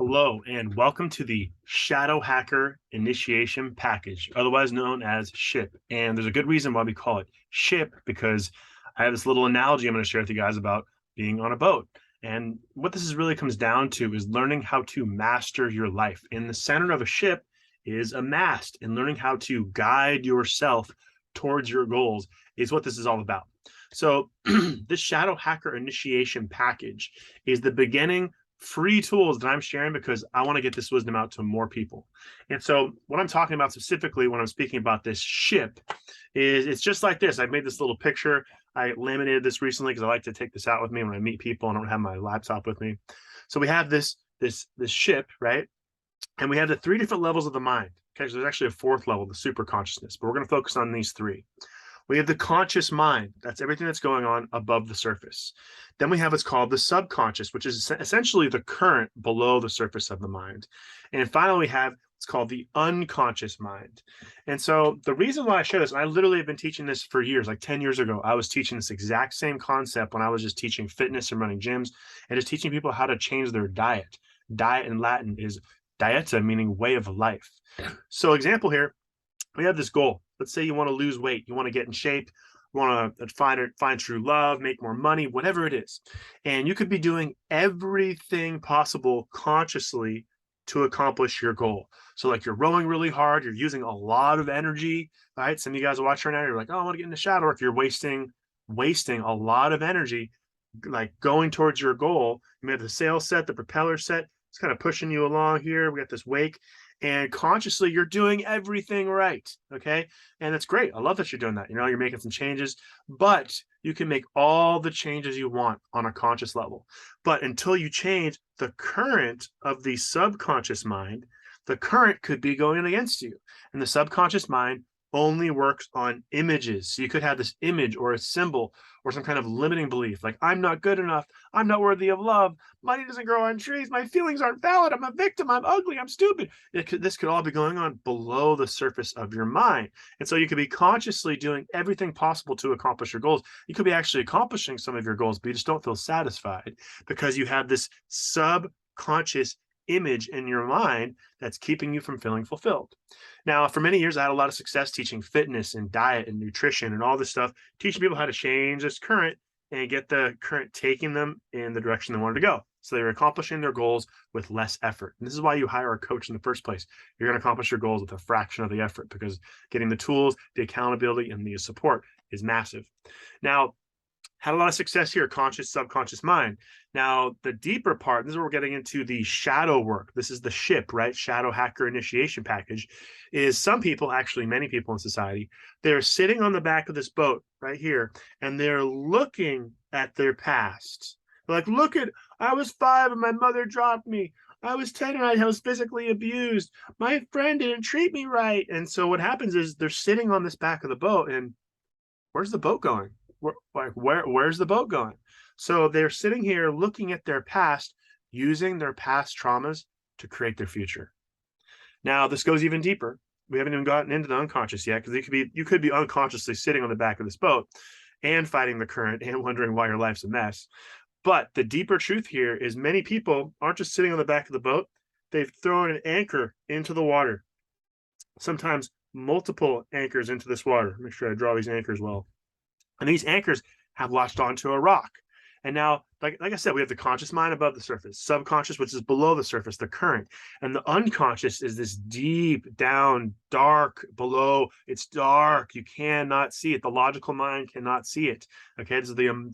Hello, and welcome to the Shadow Hacker Initiation Package, otherwise known as SHIP. And there's a good reason why we call it SHIP, because I have this little analogy I'm going to share with you guys about being on a boat. And what this really comes down to is learning how to master your life. In the center of a ship is a mast, and learning how to guide yourself towards your goals is what this is all about. So, this Shadow Hacker Initiation Package is the beginning free tools that I'm sharing because I want to get this wisdom out to more people. And so what I'm talking about specifically when I'm speaking about this ship is it's just like this. I made this little picture. I laminated this recently because I like to take this out with me when I meet people and I don't have my laptop with me. So we have this ship, right? And we have the three different levels of the mind. Okay, so there's actually a fourth level, the super consciousness, but we're going to focus on these three. We have the conscious mind. That's everything that's going on above the surface. Then we have what's called the subconscious, which is essentially the current below the surface of the mind. And finally, we have what's called the unconscious mind. And so the reason why I share this, and I literally have been teaching this for years, like 10 years ago, I was teaching this exact same concept when I was just teaching fitness and running gyms and just teaching people how to change their diet. Diet in Latin is dieta, meaning way of life. So example here, we have this goal. Let's say you want to lose weight, you want to get in shape, you want to find true love, make more money, whatever it is. And you could be doing everything possible consciously to accomplish your goal. So like you're rowing really hard, you're using a lot of energy, right? Some of you guys are watching right now, you're like, oh, I want to get in the shadow. Or if you're wasting a lot of energy, like going towards your goal, you have the sail set, the propeller set, it's kind of pushing you along here. We got this wake, and consciously you're doing everything right. Okay. And that's great. I love that you're doing that. You're making some changes, but you can make all the changes you want on a conscious level. But until you change the current of the subconscious mind, the current could be going against you. And the subconscious mind only works on images. So you could have this image or a symbol or some kind of limiting belief, like I'm not good enough, I'm not worthy of love, money doesn't grow on trees, my feelings aren't valid, I'm a victim, I'm ugly, I'm stupid. This could all be going on below the surface of your mind. And so you could be consciously doing everything possible to accomplish your goals. You could be actually accomplishing some of your goals, but you just don't feel satisfied because you have this subconscious image in your mind that's keeping you from feeling fulfilled. Now, for many years, I had a lot of success teaching fitness and diet and nutrition and all this stuff, teaching people how to change this current and get the current taking them in the direction they wanted to go. So they were accomplishing their goals with less effort. And this is why you hire a coach in the first place. You're going to accomplish your goals with a fraction of the effort because getting the tools, the accountability, and the support is massive. Now, had a lot of success here, conscious, subconscious mind. Now, the deeper part, this is where we're getting into the shadow work. This is the SHIP, right? Shadow Hacker Initiation Package, is some people, actually many people in society, they're sitting on the back of this boat right here, and they're looking at their past. They're like, look at, I was 5 and my mother dropped me. I was 10 and I was physically abused. My friend didn't treat me right. And so what happens is they're sitting on this back of the boat, and where's the boat going? Where's the boat going? So they're sitting here looking at their past, using their past traumas to create their future. Now, this goes even deeper. We haven't even gotten into the unconscious yet, because you could be unconsciously sitting on the back of this boat and fighting the current and wondering why your life's a mess. But the deeper truth here is many people aren't just sitting on the back of the boat. They've thrown an anchor into the water, sometimes multiple anchors into this water. Make sure I draw these anchors well. And these anchors have latched onto a rock. And now, like I said, we have the conscious mind above the surface, subconscious, which is below the surface, the current. And the unconscious is this deep down, dark below. It's dark. You cannot see it. The logical mind cannot see it. Okay, this is the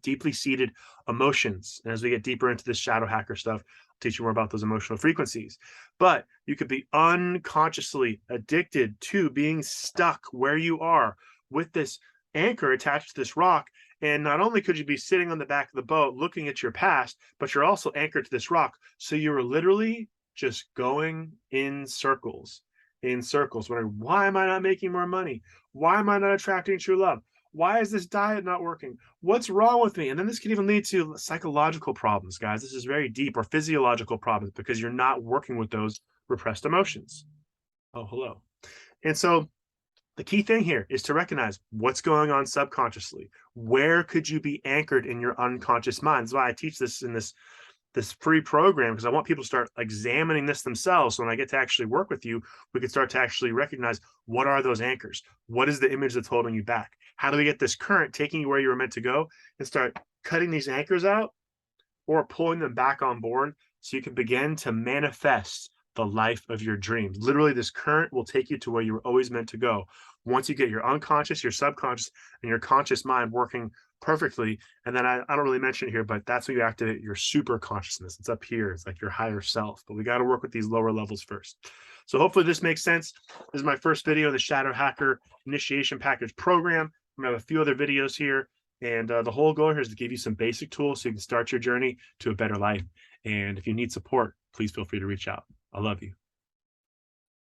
deeply seated emotions. And as we get deeper into this shadow hacker stuff, I'll teach you more about those emotional frequencies. But you could be unconsciously addicted to being stuck where you are with this anchor attached to this rock. And not only could you be sitting on the back of the boat looking at your past, but you're also anchored to this rock. So you're literally just going in circles, wondering, why am I not making more money? Why am I not attracting true love? Why is this diet not working? What's wrong with me? And then this can even lead to psychological problems, guys. This is very deep, or physiological problems, because you're not working with those repressed emotions. Oh, hello. And so the key thing here is to recognize what's going on subconsciously. Where could you be anchored in your unconscious mind? That's why I teach this in this this free program because I want people to start examining this themselves. So when I get to actually work with you, we can start to actually recognize what are those anchors? What is the image that's holding you back? How do we get this current taking you where you were meant to go and start cutting these anchors out or pulling them back on board so you can begin to manifest the life of your dreams. Literally, this current will take you to where you were always meant to go. Once you get your unconscious, your subconscious, and your conscious mind working perfectly. And then I don't really mention it here, but that's when you activate your super consciousness. It's up here. It's like your higher self. But we got to work with these lower levels first. So hopefully this makes sense. This is my first video of the Shadow Hacker Initiation Package program. I'm going to have a few other videos here. And the whole goal here is to give you some basic tools so you can start your journey to a better life. And if you need support, please feel free to reach out. I love you.